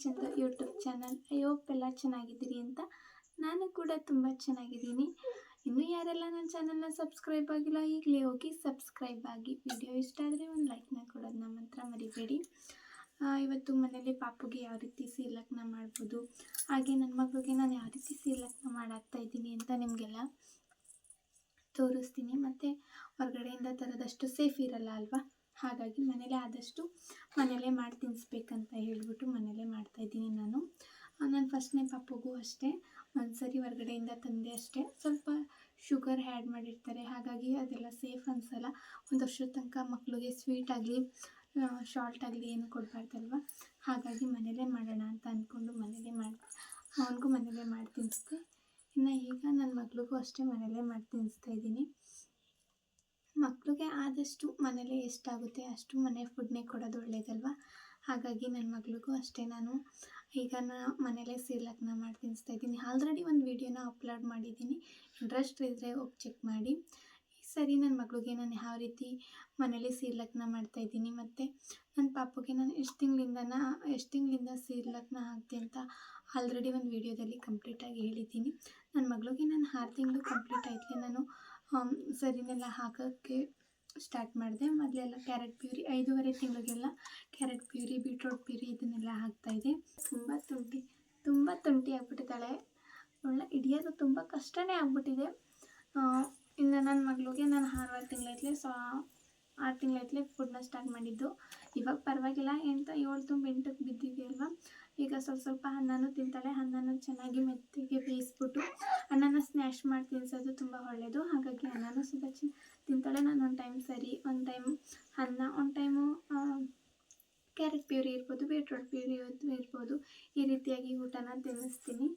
Chandu YouTube channel. I hope ಎಲ್ಲ ಚೆನ್ನಾಗಿದ್ದೀರಿ ಅಂತ. ನಾನು ಕೂಡ ತುಂಬ ಚೆನ್ನಾಗಿದ್ದೀನಿ. ಇನ್ನೂ ಯಾರೆಲ್ಲ ನನ್ನ ಚಾನಲ್ನ ಸಬ್ಸ್ಕ್ರೈಬ್ ಆಗಿಲ್ಲ ಈಗಲೇ ಹೋಗಿ ಸಬ್ಸ್ಕ್ರೈಬ್ ಆಗಿ. ವಿಡಿಯೋ ಇಷ್ಟ ಆದರೆ ಒಂದು ಲೈಕ್ನ ಕೊಡೋದು ಮಾತ್ರ ಮರಿಬೇಡಿ. ಇವತ್ತು ಮನೇಲಿ ಪಾಪುಗೆ ಯಾವ ರೀತಿ ಸೀಲಕ್ನ ಮಾಡ್ಬೋದು, ಹಾಗೆ ನನ್ನ ಮಗಳಿಗೆ ನಾನು ಯಾವ ರೀತಿ ಸೀಲಕ್ನ ಮಾಡಾಕ್ತಾ ಇದ್ದೀನಿ ಅಂತ ನಿಮಗೆಲ್ಲ ತೋರಿಸ್ತೀನಿ. ಮತ್ತು ಹೊರಗಡೆಯಿಂದ ತರೋದಷ್ಟು ಸೇಫ್ ಇರಲ್ಲ ಅಲ್ವಾ, ಹಾಗಾಗಿ ಮನೇಲೇ ಆದಷ್ಟು ಮನೇಲೇ ಮಾಡಿ ತಿನ್ನಿಸ್ಬೇಕಂತ ಹೇಳ್ಬಿಟ್ಟು ಮನೇಲೇ ಮಾಡ್ತಾಯಿದ್ದೀನಿ ನಾನು. ಫಸ್ಟ್ನೇ ಪಾಪುಗೂ ಅಷ್ಟೇ ಒಂದು ಸರಿ ಹೊರಗಡೆಯಿಂದ ತಂದೆ ಅಷ್ಟೇ. ಸ್ವಲ್ಪ ಶುಗರ್ ಆ್ಯಡ್ ಮಾಡಿರ್ತಾರೆ, ಹಾಗಾಗಿ ಅದೆಲ್ಲ ಸೇಫ್ ಅನಿಸಲ್ಲ. ಒಂದು ವರ್ಷದ ತನಕ ಮಕ್ಕಳಿಗೆ ಸ್ವೀಟ್ ಆಗಲಿ ಶಾಲ್ಟ್ ಆಗಲಿ ಏನು ಕೊಡಬಾರ್ದಲ್ವ, ಹಾಗಾಗಿ ಮನೇಲೇ ಮಾಡೋಣ ಅಂತ ಅಂದ್ಕೊಂಡು ಅವನಿಗೂ ಮನೇಲೇ ಮಾಡಿ ತಿನ್ನಿಸ್ದೆ. ಇನ್ನು ಈಗ ನನ್ನ ಮಗಳಿಗೂ ಅಷ್ಟೇ ಮನೇಲೇ ಮಾಡಿ ತಿನ್ನಿಸ್ತಾ ಇದ್ದೀನಿ. ಮಕ್ಕಳಿಗೆ ಆದಷ್ಟು ಮನೇಲೇ ಎಷ್ಟಾಗುತ್ತೆ ಅಷ್ಟು ಮನೆ ಫುಡ್ನೇ ಕೊಡೋದು ಒಳ್ಳೆಯದಲ್ವ, ಹಾಗಾಗಿ ನನ್ನ ಮಗಳಿಗೂ ಅಷ್ಟೇ ನಾನು ಈಗ ಮನೇಲೇ ಸೀಲಕ್ನ ಮಾಡಿ ತಿನ್ನಿಸ್ತಾ ಇದ್ದೀನಿ. ಆಲ್ರೆಡಿ ಒಂದು ವೀಡಿಯೋನ ಅಪ್ಲೋಡ್ ಮಾಡಿದ್ದೀನಿ, ಇಂಟ್ರೆಸ್ಟ್ ಇದ್ದರೆ ಹೋಗಿ ಚೆಕ್ ಮಾಡಿ. ಈ ಸರಿ ನನ್ನ ಮಗಳಿಗೆ ನಾನು ಯಾವ ರೀತಿ ಮನೇಲಿ ಸೀಲಕ್ನ ಮಾಡ್ತಾಯಿದ್ದೀನಿ ಮತ್ತು ನನ್ನ ಪಾಪುಗೆ ನಾನು ಎಷ್ಟು ತಿಂಗಳಿಂದ ಸೀಲಕ್ನ ಹಾಕ್ತೆ ಅಂತ ಆಲ್ರೆಡಿ ಒಂದು ವೀಡಿಯೋದಲ್ಲಿ ಕಂಪ್ಲೀಟಾಗಿ ಹೇಳಿದ್ದೀನಿ. ನನ್ನ ಮಗಳಿಗೆ ನಾನು 6 ತಿಂಗಳು ಕಂಪ್ಲೀಟ್ ಆಯ್ತಲೇ ನಾನು ಸರಿನೆಲ್ಲ ಹಾಕೋಕ್ಕೆ ಸ್ಟಾರ್ಟ್ ಮಾಡಿದೆ. ಮೊದಲೆಲ್ಲ ಕ್ಯಾರೆಟ್ ಪ್ಯೂರಿ 5.5 ತಿಂಗಳಿಗೆಲ್ಲ ಕ್ಯಾರೆಟ್ ಪ್ಯೂರಿ, ಬೀಟ್ರೋಟ್ ಪ್ಯೂರಿ ಇದನ್ನೆಲ್ಲ ಹಾಕ್ತಾಯಿದ್ದೆ. ತುಂಬ ತುಂಟಿ ಆಗಿಬಿಟ್ಟಿದ್ದಾಳೆ. ಅವಳನ್ನ ಹಿಡಿಯೋದು ತುಂಬ ಕಷ್ಟನೇ ಆಗ್ಬಿಟ್ಟಿದೆ. ಇನ್ನು ನನ್ನ ಮಗಳಿಗೆ ನಾನು 6 ತಿಂಗಳೈತಲೇ ಫುಡ್ನ ಸ್ಟಾರ್ಟ್ ಮಾಡಿದ್ದು. ಇವಾಗ ಪರವಾಗಿಲ್ಲ, 7 ತುಂಬ 8ಕ್ಕೆ ಬಿದ್ದಿದೆಯಲ್ವ. ಈಗ ಸ್ವಲ್ಪ ಅನ್ನನೂ ತಿಂತಾಳೆ. ಅನ್ನನೂ ಚೆನ್ನಾಗಿ ಮೆತ್ತಿಗೆ ಬೇಯಿಸ್ಬಿಟ್ಟು ಅನ್ನನ ಸ್ನ್ಯಾಶ್ ಮಾಡಿ ತಿನ್ನಿಸೋದು ತುಂಬ ಒಳ್ಳೆಯದು. ಹಾಗಾಗಿ ಅನ್ನನೂ ಸುದ ತಿಂತಾಳೆ. ನಾನು ಒಂದು ಟೈಮ್ ಅನ್ನ, ಒಂದು ಟೈಮು ಕ್ಯಾರೆಟ್ ಪ್ಯೂರಿ ಇರ್ಬೋದು, ಬೀಟ್ರೋಟ್ ಪ್ಯೂರಿ ಇರ್ಬೋದು, ಈ ರೀತಿಯಾಗಿ ಊಟನ ತಿನ್ನಿಸ್ತೀನಿ.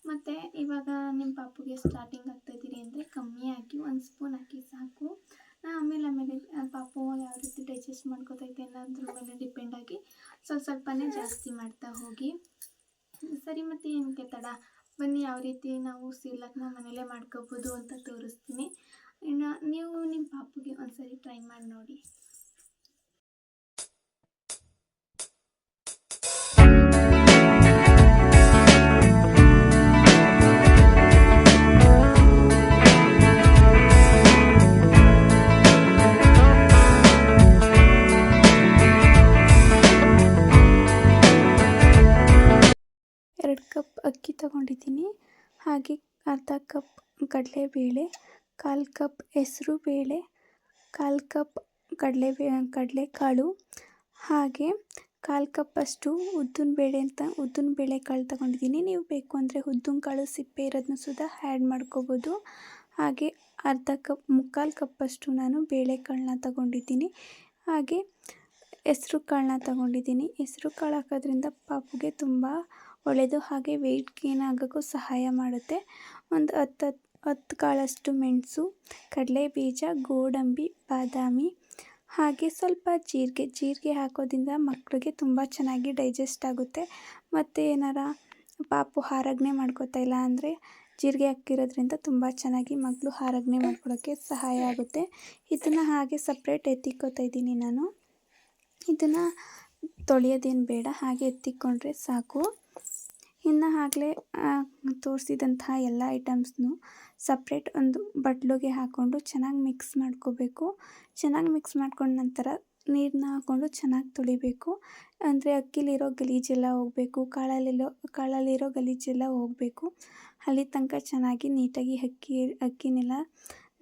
ಮತ್ತು ಇವಾಗ ನಿಮ್ಮ ಪಾಪುಗೆ ಸ್ಟಾರ್ಟಿಂಗ್ ಆಗ್ತಾಯಿದ್ದೀರಿ ಅಂದರೆ ಕಮ್ಮಿ ಹಾಕಿ 1 ಸ್ಪೂನ್ ಹಾಕಿ ಸಾಕು. ಆಮೇಲೆ ಪಾಪು ಯಾವ ರೀತಿ ಡೈಜೆಸ್ಟ್ ಮಾಡ್ಕೋತೈತೆ ಅನ್ನೋದ್ರ ಮೇಲೆ ಡಿಪೆಂಡ್ ಆಗಿ ಸ್ವಲ್ಪನೇ ಜಾಸ್ತಿ ಮಾಡ್ತಾ ಹೋಗಿ. ಸರಿ, ಮತ್ತು ಏನಕ್ಕೆ ತಡ, ಬನ್ನಿ ಯಾವ ರೀತಿ ನಾವು ಸೀಲಕ್ನ ಮನೇಲೇ ಮಾಡ್ಕೋಬೋದು ಅಂತ ತೋರಿಸ್ತೀನಿ. ಇನ್ನು ನೀವು ನಿಮ್ಮ ಪಾಪುಗೆ ಒಂದು ಸರಿ ಟ್ರೈ ಮಾಡಿ ನೋಡಿ. ಕಪ್ ಅಕ್ಕಿ ತಗೊಂಡಿದ್ದೀನಿ, ಹಾಗೆ ಅರ್ಧ ಕಪ್ ಕಡಲೆಬೇಳೆ, 1/4 ಕಪ್ ಹೆಸರು ಬೇಳೆ, 1/4 ಕಪ್ ಕಡಲೆಕಾಳು, ಹಾಗೆ 1/4 ಕಪ್ ಅಷ್ಟು ಉದ್ದಿನ ಬೇಳೆ ಕಾಳು ತಗೊಂಡಿದ್ದೀನಿ. ನೀವು ಬೇಕು ಅಂದರೆ ಉದ್ದಿನ ಕಾಳು ಸಿಪ್ಪೆ ಇರೋದನ್ನು ಸುದ ಆ್ಯಡ್ ಮಾಡ್ಕೋಬೋದು. ಹಾಗೆ 1/4 ಕಪ್ಪಷ್ಟು ನಾನು ಬೇಳೆಕಾಳನ್ನ ತಗೊಂಡಿದ್ದೀನಿ. ಹಾಗೆ ಹೆಸ್ರು ಕಾಳನ್ನ ತಗೊಂಡಿದ್ದೀನಿ. ಹೆಸ್ರು ಕಾಳು ಹಾಕೋದ್ರಿಂದ ಪಾಪುಗೆ ತುಂಬ ಒಳ್ಳೆಯದು, ಹಾಗೆ ವೆಯ್ಟ್ ಗೇನ್ ಆಗೋಕ್ಕೂ ಸಹಾಯ ಮಾಡುತ್ತೆ. ಒಂದು 10 ಕಾಳಷ್ಟು ಮೆಣಸು, ಕಡಲೆ ಬೀಜ, ಗೋಡಂಬಿ, ಬಾದಾಮಿ, ಹಾಗೆ ಸ್ವಲ್ಪ ಜೀರಿಗೆ ಹಾಕೋದ್ರಿಂದ ಮಕ್ಕಳಿಗೆ ತುಂಬ ಚೆನ್ನಾಗಿ ಡೈಜೆಸ್ಟ್ ಆಗುತ್ತೆ. ಮತ್ತು ಏನಾರ ಪಾಪು ಆರಗ್ನೆ ಮಾಡ್ಕೋತಾ ಇಲ್ಲ ಅಂದರೆ ಜೀರಿಗೆ ಹಾಕಿರೋದ್ರಿಂದ ತುಂಬ ಚೆನ್ನಾಗಿ ಮಕ್ಕಳು ಆರಗ್ನೆ ಮಾಡ್ಕೊಳ್ಳೋಕ್ಕೆ ಸಹಾಯ ಆಗುತ್ತೆ. ಇದನ್ನು ಹಾಗೆ ಸಪ್ರೇಟ್ ಎತ್ತಿಕ್ಕೋತಾ ಇದ್ದೀನಿ ನಾನು. ಇದನ್ನು ತೊಳೆಯೋದೇನು ಬೇಡ, ಹಾಗೆ ಎತ್ತಿಕೊಂಡ್ರೆ ಸಾಕು. ಇನ್ನು ಆಗಲೇ ತೋರಿಸಿದಂತಹ ಎಲ್ಲ ಐಟಮ್ಸ್ನು ಸಪ್ರೇಟ್ ಒಂದು ಬಟ್ಲಿಗೆ ಹಾಕ್ಕೊಂಡು ಚೆನ್ನಾಗಿ ಮಿಕ್ಸ್ ಮಾಡ್ಕೋಬೇಕು. ಚೆನ್ನಾಗಿ ಮಿಕ್ಸ್ ಮಾಡ್ಕೊಂಡ ನಂತರ ನೀರನ್ನ ಹಾಕ್ಕೊಂಡು ಚೆನ್ನಾಗಿ ತೊಳಿಬೇಕು. ಅಂದರೆ ಅಕ್ಕಿಲಿರೋ ಗಲೀಜೆಲ್ಲ ಹೋಗಬೇಕು, ಕಾಳಲ್ಲಿರೋ ಗಲೀಜೆಲ್ಲ ಹೋಗಬೇಕು. ಅಲ್ಲಿ ತನಕ ಚೆನ್ನಾಗಿ ನೀಟಾಗಿ ಅಕ್ಕಿನೆಲ್ಲ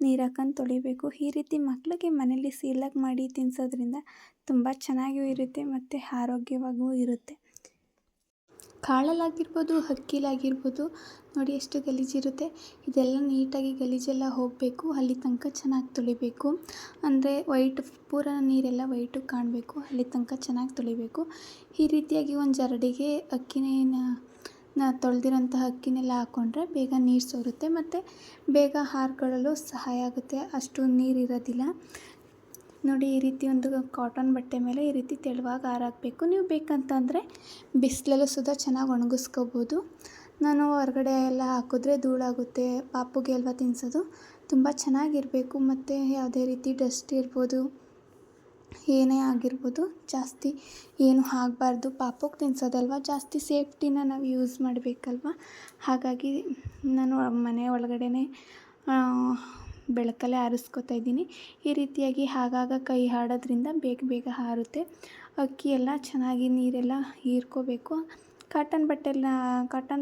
ನೀರು ಹಾಕೊಂಡು ತೊಳಿಬೇಕು. ಈ ರೀತಿ ಮಕ್ಕಳಿಗೆ ಮನೇಲಿ ಸೀಲಕ್ ಮಾಡಿ ತಿನ್ನಿಸೋದ್ರಿಂದ ತುಂಬ ಚೆನ್ನಾಗಿಯೂ ಇರುತ್ತೆ ಮತ್ತು ಆರೋಗ್ಯವಾಗೂ ಇರುತ್ತೆ. ಕಾಳಲ್ಲಾಗಿರ್ಬೋದು, ಅಕ್ಕಿಲಾಗಿರ್ಬೋದು, ನೋಡಿ ಎಷ್ಟು ಗಲೀಜಿರುತ್ತೆ. ಇದೆಲ್ಲ ನೀಟಾಗಿ ಗಲೀಜೆಲ್ಲ ಹೋಗಬೇಕು, ಅಲ್ಲಿ ತನಕ ಚೆನ್ನಾಗಿ ತೊಳಿಬೇಕು. ಅಂದರೆ ಪೂರ ನೀರೆಲ್ಲ ವೈಟು ಕಾಣಬೇಕು, ಅಲ್ಲಿ ತನಕ ಚೆನ್ನಾಗಿ ತೊಳಿಬೇಕು. ಈ ರೀತಿಯಾಗಿ ಒಂದು ಜರಡಿಗೆ ತೊಳೆದಿರೋಂತಹ ಅಕ್ಕಿನೆಲ್ಲ ಹಾಕ್ಕೊಂಡ್ರೆ ಬೇಗ ನೀರು ಸೋರುತ್ತೆ ಮತ್ತು ಬೇಗ ಆರ್ಕೊಳ್ಳಲು ಸಹಾಯ ಆಗುತ್ತೆ, ಅಷ್ಟು ನೀರಿರೋದಿಲ್ಲ. ನೋಡಿ, ಈ ರೀತಿ ಒಂದು ಕಾಟನ್ ಬಟ್ಟೆ ಮೇಲೆ ಈ ರೀತಿ ತೆಳುವಾಗಿ ಆರಾಕಬೇಕು. ನೀವು ಬೇಕಂತಂದರೆ ಬಿಸಿಲಲ್ಲೂ ಸುದ ಚೆನ್ನಾಗಿ ಒಣಗಿಸ್ಕೋಬೋದು. ನಾನು ಹೊರಗಡೆ ಎಲ್ಲ ಹಾಕಿದ್ರೆ ಧೂಳಾಗುತ್ತೆ, ಪಾಪುಗೆ ಅಲ್ವಾ ತಿನ್ನಿಸೋದು, ತುಂಬ ಚೆನ್ನಾಗಿರಬೇಕು. ಮತ್ತು ಯಾವುದೇ ರೀತಿ ಡಸ್ಟ್ ಇರ್ಬೋದು ಏನೇ ಆಗಿರ್ಬೋದು ಜಾಸ್ತಿ ಏನು ಆಗಬಾರ್ದು. ಪಾಪುಗೆ ತಿನ್ನಿಸೋದಲ್ವ, ಜಾಸ್ತಿ ಸೇಫ್ಟಿನ ನಾವು ಯೂಸ್ ಮಾಡಬೇಕಲ್ವ. ಹಾಗಾಗಿ ನಾನು ಮನೆ ಒಳಗಡೆನೇ ಬೆಳಕಲ್ಲೇ ಆರಿಸ್ಕೊತಾ ಇದ್ದೀನಿ. ಈ ರೀತಿಯಾಗಿ ಆಗಾಗ ಕೈ ಆಡೋದ್ರಿಂದ ಬೇಗ ಬೇಗ ಆರುತ್ತೆ. ಅಕ್ಕಿ ಎಲ್ಲ ಚೆನ್ನಾಗಿ ನೀರೆಲ್ಲ ಹೀರ್ಕೋಬೇಕು. ಕಾಟನ್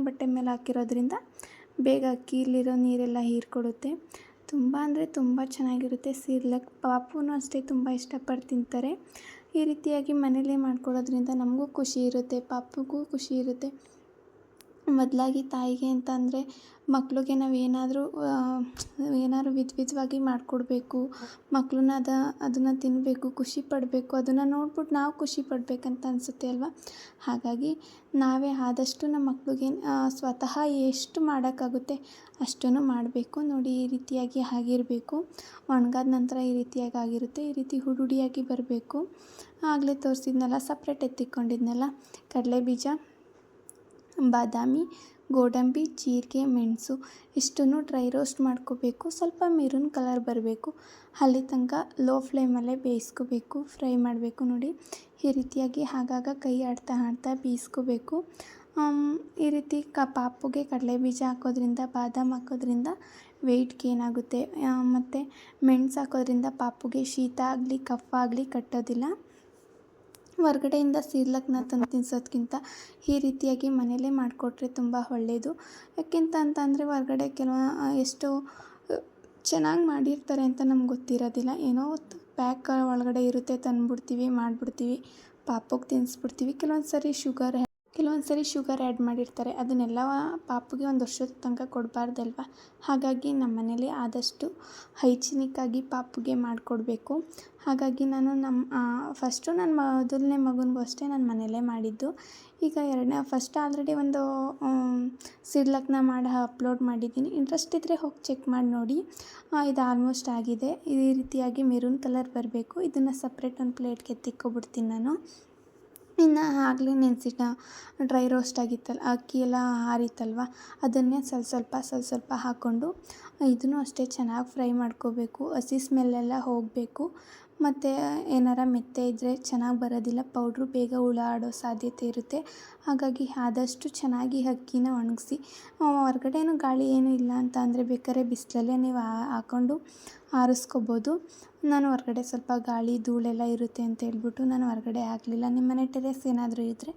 ಬಟ್ಟೆ ಮೇಲೆ ಹಾಕಿರೋದ್ರಿಂದ ಬೇಗ ಅಕ್ಕಿಲಿರೋ ನೀರೆಲ್ಲ ಹೀರ್ಕೊಡುತ್ತೆ. ತುಂಬ ಅಂದರೆ ತುಂಬ ಚೆನ್ನಾಗಿರುತ್ತೆ ಸೀರ್ಲಕ್. ಪಾಪುನೂ ಅಷ್ಟೇ ತುಂಬ ಇಷ್ಟಪಟ್ಟು ತಿಂತಾರೆ. ಈ ರೀತಿಯಾಗಿ ಮನೇಲೇ ಮಾಡ್ಕೊಳ್ಳೋದ್ರಿಂದ ನಮಗೂ ಖುಷಿ ಇರುತ್ತೆ, ಪಾಪುಗೂ ಖುಷಿ ಇರುತ್ತೆ. ಮೊದಲಾಗಿ ತಾಯಿಗೆ ಅಂತ ಅಂದರೆ ಮಕ್ಳಿಗೆ ನಾವು ಏನಾದರೂ ವಿಧವಾಗಿ ಮಾಡಿಕೊಡ್ಬೇಕು. ಮಕ್ಕಳನ್ನ ಅದನ್ನು ತಿನ್ನಬೇಕು, ಖುಷಿ ಪಡಬೇಕು. ಅದನ್ನು ನೋಡ್ಬಿಟ್ಟು ನಾವು ಖುಷಿ ಪಡಬೇಕಂತ ಅನಿಸುತ್ತೆ ಅಲ್ವಾ. ಹಾಗಾಗಿ ನಾವೇ ಆದಷ್ಟು ನಮ್ಮ ಮಕ್ಳಿಗೆ ಸ್ವತಃ ಎಷ್ಟು ಮಾಡೋಕ್ಕಾಗುತ್ತೆ ಅಷ್ಟನ್ನು ಮಾಡಬೇಕು. ನೋಡಿ, ಈ ರೀತಿಯಾಗಿ ಆಗಿರಬೇಕು. ಒಣಗಾದ ನಂತರ ಈ ರೀತಿಯಾಗಿ ಆಗಿರುತ್ತೆ. ಈ ರೀತಿ ಹುಡುಡಿಯಾಗಿ ಬರಬೇಕು. ಆಗಲೇ ತೋರಿಸಿದ್ನಲ್ಲ, ಸಪ್ರೇಟ್ ಎತ್ತಿಕೊಂಡಿದ್ನಲ್ಲ, ಕಡಲೆಬೀಜ, ಬಾದಾಮಿ, ಗೋಡಂಬಿ, ಜೀರಿಗೆ, ಮೆಣಸು ಇಷ್ಟನ್ನು ಡ್ರೈ ರೋಸ್ಟ್ ಮಾಡ್ಕೋಬೇಕು. ಸ್ವಲ್ಪ ಮೆರೂನ್ ಕಲರ್ ಬರಬೇಕು. ಅಲ್ಲಿ ತನಕ ಲೋ ಫ್ಲೇಮಲ್ಲೇ ಬೇಯಿಸ್ಕೋಬೇಕು, ಫ್ರೈ ಮಾಡಬೇಕು. ನೋಡಿ, ಈ ರೀತಿಯಾಗಿ ಆಗಾಗ ಕೈ ಆಡ್ತಾ ಬೇಯಿಸ್ಕೋಬೇಕು. ಈ ರೀತಿ ಪಾಪುಗೆ ಕಡಲೆಬೀಜ ಹಾಕೋದ್ರಿಂದ, ಬಾದಾಮ್ ಹಾಕೋದ್ರಿಂದ ವೆಯ್ಟ್ ಗೇನ್ ಆಗುತ್ತೆ. ಮತ್ತು ಮೆಣಸು ಹಾಕೋದ್ರಿಂದ ಪಾಪುಗೆ ಶೀತ ಆಗಲಿ ಕಫ ಆಗಲಿ ಕಟ್ಟೋದಿಲ್ಲ. ಹೊರ್ಗಡೆಯಿಂದ ಸೀರ್ಲಕ್ನ ತಂದು ತಿನ್ನಿಸೋದ್ಕಿಂತ ಈ ರೀತಿಯಾಗಿ ಮನೇಲೇ ಮಾಡಿಕೊಟ್ರೆ ತುಂಬ ಒಳ್ಳೆಯದು. ಯಾಕೆಂತ ಅಂದರೆ ಹೊರ್ಗಡೆ ಎಷ್ಟೋ ಚೆನ್ನಾಗಿ ಮಾಡಿರ್ತಾರೆ ಅಂತ ನಮ್ಗೆ ಗೊತ್ತಿರೋದಿಲ್ಲ. ಏನೋ ಪ್ಯಾಕ್ ಒಳಗಡೆ ಇರುತ್ತೆ, ತಂದುಬಿಡ್ತೀವಿ, ಮಾಡಿಬಿಡ್ತೀವಿ, ಪಾಪುಗೆ ತಿನ್ನಿಸ್ಬಿಡ್ತೀವಿ. ಕೆಲವೊಂದು ಸರಿ ಶುಗರ್ ಆ್ಯಡ್ ಮಾಡಿರ್ತಾರೆ. ಅದನ್ನೆಲ್ಲ ಪಾಪುಗೆ 1 ವರ್ಷದ ತನಕ ಕೊಡಬಾರ್ದಲ್ವ. ಹಾಗಾಗಿ ನಮ್ಮ ಮನೇಲಿ ಆದಷ್ಟು ಹೈಜಿನಿಕ್ಕಾಗಿ ಪಾಪುಗೆ ಮಾಡಿಕೊಡ್ಬೇಕು. ಹಾಗಾಗಿ ನಾನು ಫಸ್ಟು ನನ್ನ ಮೊದಲನೇ ಮಗನಿಗೂ ಅಷ್ಟೇ ನಾನು ಮನೇಲೇ ಮಾಡಿದ್ದು. ಈಗ ಫಸ್ಟ್ ಆಲ್ರೆಡಿ ಒಂದು ಸಿರ್ಲಕ್ನ ಮಾಡಿ ಅಪ್ಲೋಡ್ ಮಾಡಿದ್ದೀನಿ. ಇಂಟ್ರೆಸ್ಟ್ ಇದ್ದರೆ ಹೋಗಿ ಚೆಕ್ ಮಾಡಿ ನೋಡಿ. ಇದು ಆಲ್ಮೋಸ್ಟ್ ಆಗಿದೆ. ಈ ರೀತಿಯಾಗಿ ಮೆರೂನ್ ಕಲರ್ ಬರಬೇಕು. ಇದನ್ನು ಸಪ್ರೇಟ್ ಒಂದು ಪ್ಲೇಟ್ಗೆ ಎತ್ತಿಕ್ಕೊಬಿಡ್ತೀನಿ ನಾನು. ಇನ್ನು ಆಗಲೇ ನೆನೆಸಿಟ್ಟ ಡ್ರೈ ರೋಸ್ಟ್ ಆಗಿತ್ತಲ್ಲ, ಅಕ್ಕಿ ಎಲ್ಲ ಆರಿತ್ತಲ್ವ, ಅದನ್ನೇ ಸ್ವಲ್ಪ ಹಾಕ್ಕೊಂಡು ಇದನ್ನು ಅಷ್ಟೇ ಚೆನ್ನಾಗಿ ಫ್ರೈ ಮಾಡ್ಕೋಬೇಕು. ಹಸಿ ಸ್ಮೆಲ್ಲೆಲ್ಲ ಹೋಗಬೇಕು. ಮತ್ತು ಏನಾರ ಮೆತ್ತೆ ಇದ್ದರೆ ಚೆನ್ನಾಗಿ ಬರೋದಿಲ್ಲ, ಪೌಡ್ರು ಬೇಗ ಹುಳ ಆಡೋ ಸಾಧ್ಯತೆ ಇರುತ್ತೆ. ಹಾಗಾಗಿ ಆದಷ್ಟು ಚೆನ್ನಾಗಿ ಅಕ್ಕಿನ ಒಣಗಿಸಿ, ಹೊರ್ಗಡೆನೂ ಗಾಳಿ ಏನೂ ಇಲ್ಲ ಅಂತ ಅಂದರೆ ಬೇಕಾದ್ರೆ ಬಿಸಿಲಲ್ಲೇ ನೀವು ಹಾಕ್ಕೊಂಡು ಆರಿಸ್ಕೋಬೋದು. ನಾನು ಹೊರ್ಗಡೆ ಸ್ವಲ್ಪ ಗಾಳಿ ಧೂಳೆಲ್ಲ ಇರುತ್ತೆ ಅಂತ ಹೇಳ್ಬಿಟ್ಟು ನಾನು ಹೊರ್ಗಡೆ ಹಾಕಲಿಲ್ಲ. ನಿಮ್ಮ ಮನೆ ಟೆರೆಸ್ ಏನಾದರೂ ಇದ್ದರೆ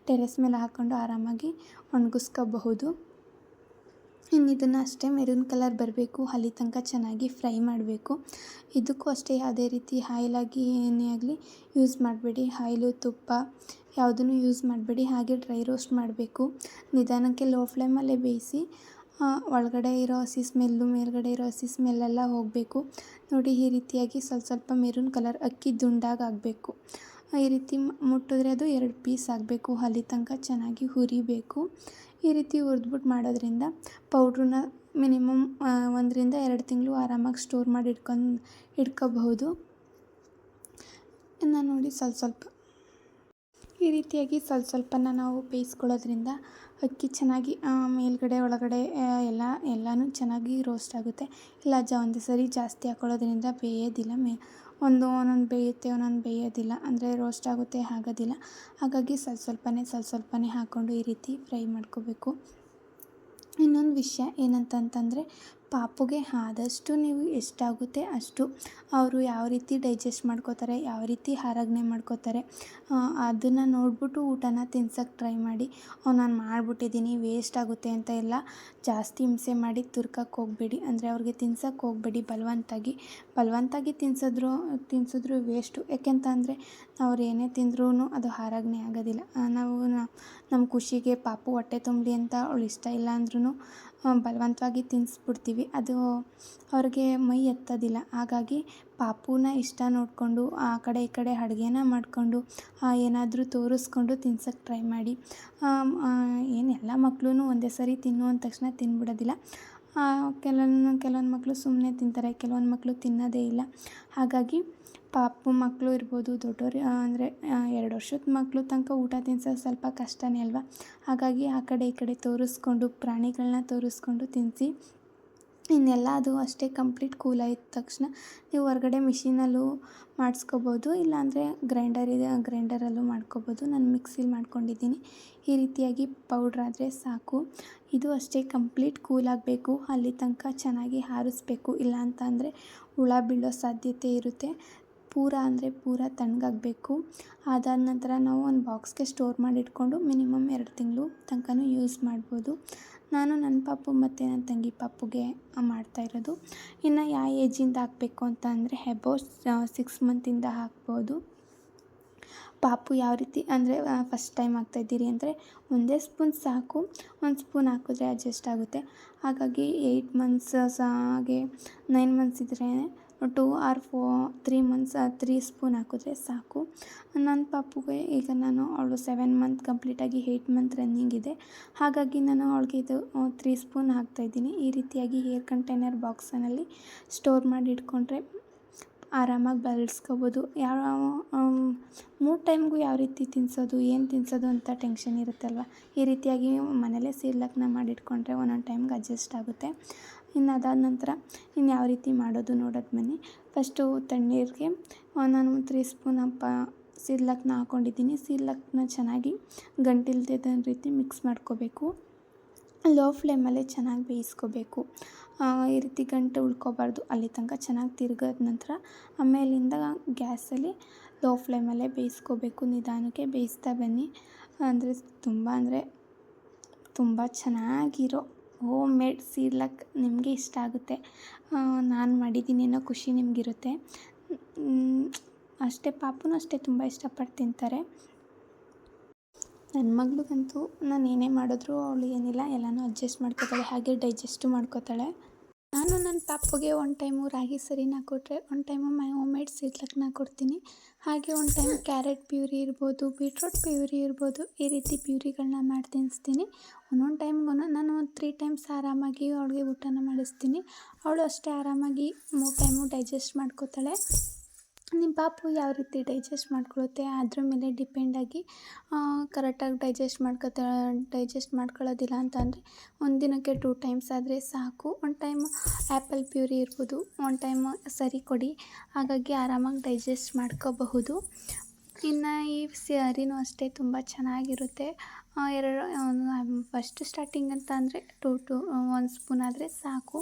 ಟೆರೆಸ್ ಮೇಲೆ ಹಾಕ್ಕೊಂಡು ಆರಾಮಾಗಿ ಒಣಗಿಸ್ಕೋಬಹುದು. ಇನ್ನು ಇದನ್ನು ಅಷ್ಟೇ ಮೆರೂನ್ ಕಲರ್ ಬರಬೇಕು, ಅಲ್ಲಿ ತನಕ ಚೆನ್ನಾಗಿ ಫ್ರೈ ಮಾಡಬೇಕು. ಇದಕ್ಕೂ ಅಷ್ಟೇ ಯಾವುದೇ ರೀತಿ ಆಯಿಲಾಗಿ ಏನೇ ಆಗಲಿ ಯೂಸ್ ಮಾಡಬೇಡಿ. ಆಯಿಲು, ತುಪ್ಪ ಯಾವುದನ್ನು ಯೂಸ್ ಮಾಡಬೇಡಿ. ಹಾಗೆ ಡ್ರೈ ರೋಸ್ಟ್ ಮಾಡಬೇಕು. ನಿಧಾನಕ್ಕೆ ಲೋ ಫ್ಲೇಮಲ್ಲೇ ಬೇಯಿಸಿ. ಒಳಗಡೆ ಇರೋ ಹಸಿ ಸ್ಮೆಲ್ಲು, ಮೇಲ್ಗಡೆ ಇರೋ ಹಸಿ ಸ್ಮೆಲ್ಲೆಲ್ಲ ಹೋಗಬೇಕು. ನೋಡಿ, ಈ ರೀತಿಯಾಗಿ ಸ್ವಲ್ಪ ಮೆರೂನ್ ಕಲರ್ ಅಕ್ಕಿ ದುಂಡಾಗಬೇಕು. ಈ ರೀತಿ ಮುಟ್ಟಿದ್ರೆ ಅದು 2 ಪೀಸ್ ಆಗಬೇಕು. ಅಲ್ಲಿ ತನಕ ಚೆನ್ನಾಗಿ ಹುರಿಬೇಕು. ಈ ರೀತಿ ಹುರಿದ್ಬಿಟ್ಟು ಮಾಡೋದ್ರಿಂದ ಪೌಡ್ರನ್ನ ಮಿನಿಮಮ್ 1 ರಿಂದ 2 ತಿಂಗಳು ಆರಾಮಾಗಿ ಸ್ಟೋರ್ ಮಾಡಿ ಇಟ್ಕೋಬಹುದು. ಇನ್ನು ನೋಡಿ, ಸ್ವಲ್ಪ ಈ ರೀತಿಯಾಗಿ ಸ್ವಲ್ಪನ ನಾವು ಬೇಯಿಸ್ಕೊಳ್ಳೋದ್ರಿಂದ ಅಕ್ಕಿ ಚೆನ್ನಾಗಿ ಮೇಲ್ಗಡೆ ಒಳಗಡೆ ಎಲ್ಲನೂ ಚೆನ್ನಾಗಿ ರೋಸ್ಟ್ ಆಗುತ್ತೆ. ಇಲ್ಲ ಒಂದೇ ಸರಿ ಜಾಸ್ತಿ ಹಾಕ್ಕೊಳ್ಳೋದ್ರಿಂದ ಬೇಯೋದಿಲ್ಲ. ಒಂದೊಂದು ಬೇಯುತ್ತೆ, ಒಂದೊಂದು ಬೇಯೋದಿಲ್ಲ, ಅಂದರೆ ರೋಸ್ಟ್ ಆಗೋದಿಲ್ಲ. ಹಾಗಾಗಿ ಸ್ವಲ್ಪನೇ ಹಾಕ್ಕೊಂಡು ಈ ರೀತಿ ಫ್ರೈ ಮಾಡ್ಕೋಬೇಕು. ಇನ್ನೊಂದು ವಿಷಯ ಏನಂತಂದರೆ, ಪಾಪುಗೆ ಆದಷ್ಟು ನೀವು ಎಷ್ಟಾಗುತ್ತೆ ಅಷ್ಟು ಅವರು ಯಾವ ರೀತಿ ಡೈಜೆಸ್ಟ್ ಮಾಡ್ಕೋತಾರೆ, ಯಾವ ರೀತಿ ಆರಗ್ನೆ ಮಾಡ್ಕೋತಾರೆ ಅದನ್ನು ನೋಡಿಬಿಟ್ಟು ಊಟನ ತಿನ್ಸೋಕ್ಕೆ ಟ್ರೈ ಮಾಡಿ. ನಾನು ಮಾಡಿಬಿಟ್ಟಿದ್ದೀನಿ, ವೇಸ್ಟ್ ಆಗುತ್ತೆ ಅಂತ ಎಲ್ಲ ಜಾಸ್ತಿ ಹಿಂಸೆ ಮಾಡಿ ತುರ್ಕಕ್ಕೆ ಹೋಗಬೇಡಿ. ಅಂದರೆ ಅವ್ರಿಗೆ ತಿನ್ಸೋಕ್ಕೆ ಹೋಗಬೇಡಿ ಬಲವಂತಾಗಿ ತಿನ್ಸಿದ್ರು ವೇಸ್ಟು. ಯಾಕೆಂತಂದರೆ ಅವ್ರು ಏನೇ ತಿಂದ್ರೂ ಅದು ಆರಗ್ನೆ ಆಗೋದಿಲ್ಲ. ನಾವು ನಮ್ಮ ಖುಷಿಗೆ ಪಾಪು ಹೊಟ್ಟೆ ತುಂಬಲಿ ಅಂತ ಅವಳು ಇಷ್ಟ ಇಲ್ಲ ಅಂದ್ರೂ ಬಲವಂತವಾಗಿ ತಿನ್ನಿಸ್ಬಿಡ್ತೀವಿ. ಅದು ಅವ್ರಿಗೆ ಮೈ ಎತ್ತೋದಿಲ್ಲ. ಹಾಗಾಗಿ ಪಾಪುನ ಇಷ್ಟ ನೋಡಿಕೊಂಡು ಆ ಕಡೆ ಈ ಕಡೆ ಅಡುಗೆನ ಮಾಡಿಕೊಂಡು ಏನಾದರೂ ತೋರಿಸ್ಕೊಂಡು ತಿನ್ಸೋಕ್ಕೆ ಟ್ರೈ ಮಾಡಿ. ಎಲ್ಲ ಮಕ್ಕಳೂ ಒಂದೇ ಸರಿ ತಿನ್ನು ಅಂದ ತಕ್ಷಣ ತಿಂದ್ಬಿಡೋದಿಲ್ಲ. ಕೆಲವೊಂದು ಮಕ್ಕಳು ಸುಮ್ಮನೆ ತಿಂತಾರೆ, ಕೆಲವೊಂದು ಮಕ್ಕಳು ತಿನ್ನೋದೇ ಇಲ್ಲ. ಹಾಗಾಗಿ ಪಾಪು ಮಕ್ಕಳು ಇರ್ಬೋದು, ದೊಡ್ಡವರು ಅಂದರೆ 2 ವರ್ಷದ ಮಕ್ಕಳು ತನಕ ಊಟ ತಿನ್ಸೋದು ಸ್ವಲ್ಪ ಕಷ್ಟನೇ ಅಲ್ವಾ. ಹಾಗಾಗಿ ಆ ಕಡೆ ಈ ಕಡೆ ತೋರಿಸ್ಕೊಂಡು ಪ್ರಾಣಿಗಳನ್ನ ತೋರಿಸ್ಕೊಂಡು ತಿನ್ನಿಸಿ. ಇನ್ನೆಲ್ಲ ಅದು ಅಷ್ಟೇ ಕಂಪ್ಲೀಟ್ ಕೂಲ್ ಆದ ತಕ್ಷಣ ನೀವು ಹೊರಗಡೆ ಮಿಷಿನಲ್ಲೂ ಮಾಡಿಸ್ಕೋಬೋದು, ಇಲ್ಲಾಂದರೆ ಗ್ರೈಂಡರಲ್ಲೂ ಮಾಡ್ಕೋಬೋದು. ನಾನು ಮಿಕ್ಸಿಲಿ ಮಾಡ್ಕೊಂಡಿದ್ದೀನಿ. ಈ ರೀತಿಯಾಗಿ ಪೌಡ್ರಾದರೆ ಸಾಕು. ಇದು ಅಷ್ಟೇ ಕಂಪ್ಲೀಟ್ ಕೂಲ್ ಆಗಬೇಕು, ಅಲ್ಲಿ ತನಕ ಚೆನ್ನಾಗಿ ಆರಿಸ್ಬೇಕು, ಇಲ್ಲ ಅಂತ ಅಂದರೆ ಹುಳ ಬೀಳೋ ಸಾಧ್ಯತೆ ಇರುತ್ತೆ. ಪೂರ ಅಂದರೆ ಪೂರ ತಣ್ಣಗಾಗಬೇಕು. ಅದಾದ ನಂತರ ನಾವು ಒಂದು ಬಾಕ್ಸ್ಗೆ ಸ್ಟೋರ್ ಮಾಡಿಟ್ಕೊಂಡು ಮಿನಿಮಮ್ 2 ತಿಂಗಳು ತನಕನೂ ಯೂಸ್ ಮಾಡ್ಬೋದು. ನಾನು ನನ್ನ ಪಾಪು ಮತ್ತು ನನ್ನ ತಂಗಿ ಪಾಪುಗೆ ಮಾಡ್ತಾಯಿರೋದು. ಇನ್ನು ಯಾವ ಏಜಿಂದ ಹಾಕಬೇಕು ಅಂತ ಅಂದರೆ ಅಬೌವ್ 6 ಮಂತಿಂದ ಹಾಕ್ಬೋದು. ಪಾಪು ಯಾವ ರೀತಿ ಅಂದರೆ ಫಸ್ಟ್ ಟೈಮ್ ಹಾಕ್ತಾಯಿದ್ದೀರಿ ಅಂದರೆ ಒಂದೇ ಸ್ಪೂನ್ ಸಾಕು, 1 ಸ್ಪೂನ್ ಹಾಕಿದ್ರೆ ಅಡ್ಜಸ್ಟ್ ಆಗುತ್ತೆ. ಹಾಗಾಗಿ 8 ಮಂತ್ಸ್ ಹಾಗೆ 9 ಮಂತ್ಸ್ ಇದ್ದರೆ 2 ಆರ್ 3 ಮಂತ್ಸ್ 3 ಸ್ಪೂನ್ ಹಾಕಿದ್ರೆ ಸಾಕು. ನನ್ನ ಪಾಪುಗೆ ಈಗ ಅವಳು 7 ಮಂತ್ ಕಂಪ್ಲೀಟಾಗಿ 8 ಮಂತ್ ರನ್ನಿಂಗ್ ಇದೆ. ಹಾಗಾಗಿ ನಾನು ಅವಳಿಗೆ ಇದು 3 ಸ್ಪೂನ್ ಹಾಕ್ತಾಯಿದ್ದೀನಿ. ಈ ರೀತಿಯಾಗಿ ಏರ್ ಕಂಟೈನರ್ ಬಾಕ್ಸಲ್ಲಿ ಸ್ಟೋರ್ ಮಾಡಿ ಇಟ್ಕೊಂಡ್ರೆ ಆರಾಮಾಗಿ ಬಳಸ್ಕೋಬೋದು. 3 ಟೈಮ್ಗೂ ಯಾವ ರೀತಿ ತಿನ್ನಿಸೋದು, ಏನು ತಿನ್ನಿಸೋದು ಅಂತ ಟೆನ್ಷನ್ ಇರುತ್ತಲ್ವ. ಈ ರೀತಿಯಾಗಿ ಮನೇಲೇ ಸೀರ್ಲಾಕ್ನ ಮಾಡಿಟ್ಕೊಂಡ್ರೆ ಒಂದೊಂದು ಟೈಮ್ಗೆ ಅಡ್ಜಸ್ಟ್ ಆಗುತ್ತೆ. ಇನ್ನು ಅದಾದ ನಂತರ ಯಾವ ರೀತಿ ಮಾಡೋದು ನೋಡೋದು ಬನ್ನಿ. ಫಸ್ಟು ತಣ್ಣೀರಿಗೆ ನಾನು 3 ಸ್ಪೂನ್ ಸೀರ್ಲಾಕ್ನ ಹಾಕ್ಕೊಂಡಿದ್ದೀನಿ. ಸೀರ್ಲಾಕ್ನ ಚೆನ್ನಾಗಿ ಗಂಟಿಲ್ದೇ ರೀತಿ ಮಿಕ್ಸ್ ಮಾಡ್ಕೋಬೇಕು. ಲೋ ಫ್ಲೇಮಲ್ಲೇ ಚೆನ್ನಾಗಿ ಬೇಯಿಸ್ಕೋಬೇಕು. ಈ ರೀತಿ ಗಂಟು ಉಳ್ಕೋಬಾರ್ದು. ಅಲ್ಲಿ ತನಕ ಚೆನ್ನಾಗಿ ತಿರ್ಗಿದ ನಂತರ ಆಮೇಲಿಂದ ಗ್ಯಾಸಲ್ಲಿ ಲೋ ಫ್ಲೇಮಲ್ಲೇ ಬೇಯಿಸ್ಕೋಬೇಕು. ನಿಧಾನಕ್ಕೆ ಬೇಯಿಸ್ತಾ ಬನ್ನಿ. ಅಂದರೆ ತುಂಬ ಚೆನ್ನಾಗಿರೋ ಹೋಮ್ ಮೇಡ್ ಸೀರ್ಲಾಕ್ ನಿಮಗೆ ಇಷ್ಟ ಆಗುತ್ತೆ. ನಾನು ಮಾಡಿದ್ದೀನಿ ಅನ್ನೋ ಖುಷಿ ನಿಮಗಿರುತ್ತೆ. ಅಷ್ಟೇ ಪಾಪುನೂ ಅಷ್ಟೇ ತುಂಬ ಇಷ್ಟಪಟ್ಟು ತಿಂತಾರೆ. ನನ್ನ ಮಗಳಿಗಂತೂ ನಾನು ಏನೇ ಮಾಡಿದ್ರೂ ಅವಳು ಏನಿಲ್ಲ ಎಲ್ಲನೂ ಅಡ್ಜಸ್ಟ್ ಮಾಡ್ಕೋತಾಳೆ, ಹಾಗೆ ಡೈಜೆಸ್ಟು ಮಾಡ್ಕೋತಾಳೆ. ನಾನು ನನ್ನ ಪಾಪುಗೆ 1 ಟೈಮು ರಾಗಿ ಸರಿನ ಕೊಟ್ಟರೆ 1 ಟೈಮು ಹೋಮ್ ಮೇಡ್ ಸೀರ್ಲಾಕ್ನ ಕೊಡ್ತೀನಿ. ಹಾಗೆ 1 ಟೈಮ್ ಕ್ಯಾರೆಟ್ ಪ್ಯೂರಿ ಇರ್ಬೋದು, ಬೀಟ್ರೂಟ್ ಪ್ಯೂರಿ ಇರ್ಬೋದು, ಈ ರೀತಿ ಪ್ಯೂರಿಗಳನ್ನ ಮಾಡಿ ತಿನ್ನಿಸ್ತೀನಿ. ಒಂದೊಂದು ಟೈಮ್ಗೂ ನಾನು 3 ಟೈಮ್ಸ್ ಆರಾಮಾಗಿ ಅವಳಿಗೆ ಊಟನ ಮಾಡಿಸ್ತೀನಿ. ಅವಳು ಅಷ್ಟೇ ಆರಾಮಾಗಿ 3 ಟೈಮು ಡೈಜೆಸ್ಟ್ ಮಾಡ್ಕೋತಾಳೆ. ನಿಮ್ಮ ಪಾಪು ಯಾವ ರೀತಿ ಡೈಜೆಸ್ಟ್ ಮಾಡ್ಕೊಳ್ಳುತ್ತೆ ಅದ್ರ ಮೇಲೆ ಡಿಪೆಂಡಾಗಿ ಕರೆಕ್ಟಾಗಿ ಡೈಜೆಸ್ಟ್ ಮಾಡ್ಕೊಳ್ಳೋದಿಲ್ಲ ಅಂತ ಅಂದರೆ ಒಂದಿನಕ್ಕೆ 2 ಟೈಮ್ಸ್ ಆದರೆ ಸಾಕು. 1 ಟೈಮ್ ಆ್ಯಪಲ್ ಪ್ಯೂರಿ ಇರ್ಬೋದು, 1 ಟೈಮ್ ಸರಿ ಕೊಡಿ. ಹಾಗಾಗಿ ಆರಾಮಾಗಿ ಡೈಜೆಸ್ಟ್ ಮಾಡ್ಕೋಬಹುದು. ಇನ್ನು ಈ ಸ್ಯಾರಿನೂ ಅಷ್ಟೇ ತುಂಬ ಚೆನ್ನಾಗಿರುತ್ತೆ. ಫಸ್ಟ್ ಸ್ಟಾರ್ಟಿಂಗ್ ಅಂತ ಅಂದರೆ 1 ಸ್ಪೂನ್ ಆದರೆ ಸಾಕು.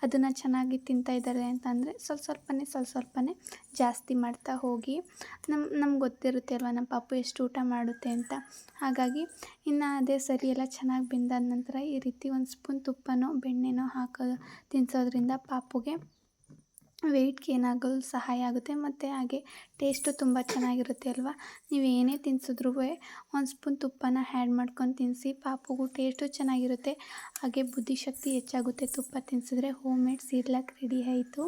ಅದನ್ನು ಚೆನ್ನಾಗಿ ತಿಂತಾಯಿದ್ದಾರೆ ಅಂತಂದರೆ ಸ್ವಲ್ಪನೇ ಜಾಸ್ತಿ ಮಾಡ್ತಾ ಹೋಗಿ. ನಮ್ಗೆ ಗೊತ್ತಿರುತ್ತೆ ಅಲ್ವ ನಮ್ಮ ಪಾಪು ಎಷ್ಟು ಊಟ ಮಾಡುತ್ತೆ ಅಂತ. ಹಾಗಾಗಿ ಇನ್ನು ಅದೇ ಸರಿ ಎಲ್ಲ ಚೆನ್ನಾಗಿ ಬೆಂದಾದ ನಂತರ ಈ ರೀತಿ 1 ಸ್ಪೂನ್ ತುಪ್ಪನೋ ಬೆಣ್ಣೆನೋ ತಿನ್ನಿಸೋದ್ರಿಂದ ಪಾಪುಗೆ ವೆಯ್ಟ್ ಗೇನ್ ಆಗಲು ಸಹಾಯ ಆಗುತ್ತೆ. ಮತ್ತು ಹಾಗೆ ಟೇಸ್ಟು ತುಂಬ ಚೆನ್ನಾಗಿರುತ್ತೆ ಅಲ್ವಾ. ನೀವು ಏನೇ ತಿನ್ನಿಸಿದ್ರೂ 1 ಸ್ಪೂನ್ ತುಪ್ಪನ ಆ್ಯಡ್ ಮಾಡ್ಕೊಂಡು ತಿನ್ನಿಸಿ. ಪಾಪುಗೂ ಟೇಸ್ಟು ಚೆನ್ನಾಗಿರುತ್ತೆ, ಹಾಗೆ ಬುದ್ಧಿಶಕ್ತಿ ಹೆಚ್ಚಾಗುತ್ತೆ ತುಪ್ಪ ತಿನ್ನಿಸಿದ್ರೆ. ಹೋಮ್ ಮೇಡ್ ಸೀರ್ಲಾಕ್ ರೆಡಿ ಆಯಿತು.